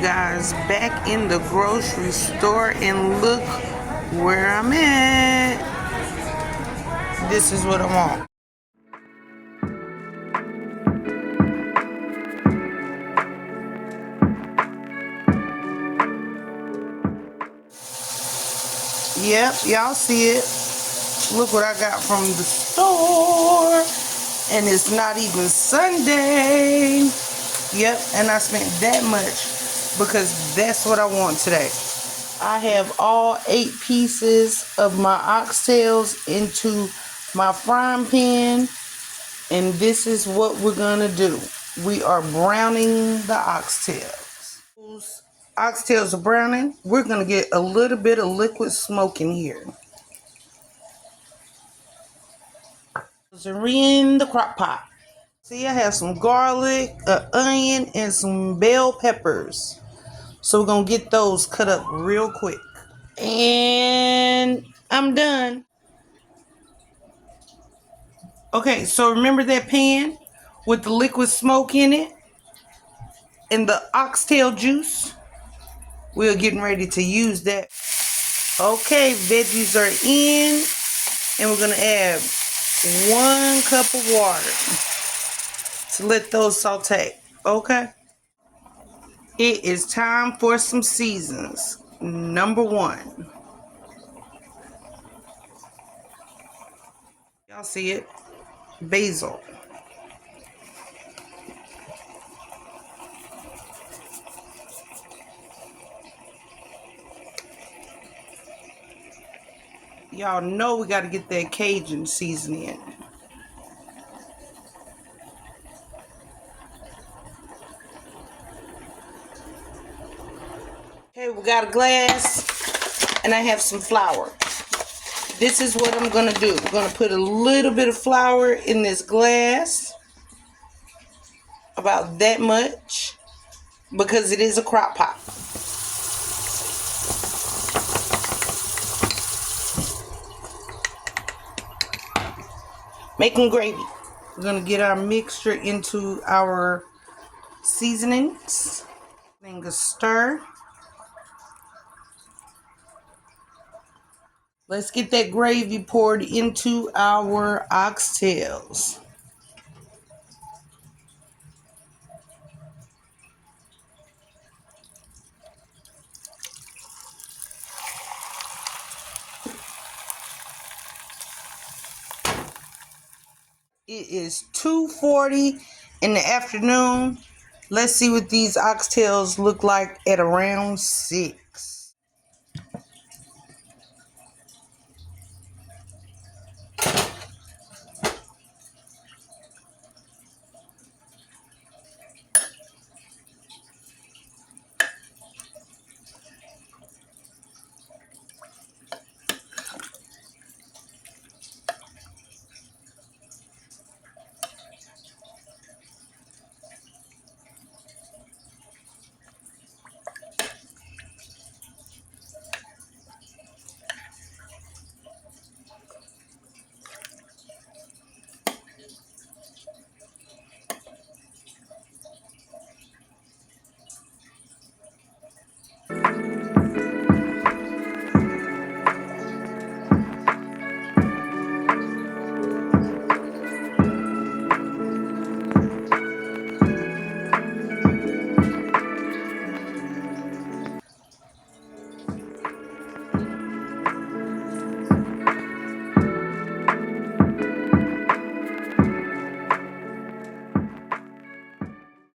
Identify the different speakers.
Speaker 1: guys back in the grocery store, and look where I'm at. This is what I want. Yep, y'all see it. Look what I got from the store. And it's not even Sunday. Yep, and I spent that much because that's what I want today. I have all 8 pieces of my oxtails into my frying pan, and this is what we're gonna do. We are browning the oxtails. Those oxtails are browning. We're gonna get a little bit of liquid smoke in here. Those are in the crock pot. See, I have some garlic, an onion, and some bell peppers. So we're going to get those cut up real quick. And I'm done. Okay, so remember that pan with the liquid smoke in it and the oxtail juice? We're getting ready to use that. Okay, veggies are in, and we're going to add 1 cup of water to let those saute. Okay? It is time for some seasons. Number 1. Y'all see it? Basil. Y'all know we got to get that Cajun seasoning. Okay, we got a glass, and I have some flour. This is what I'm going to do. I'm going to put a little bit of flour in this glass. About that much, because it is a crock pot. Making gravy. We're going to get our mixture into our seasonings. Then a stir. Let's get that gravy poured into our oxtails. It is 2:40 in the afternoon. Let's see what these oxtails look like at around 6.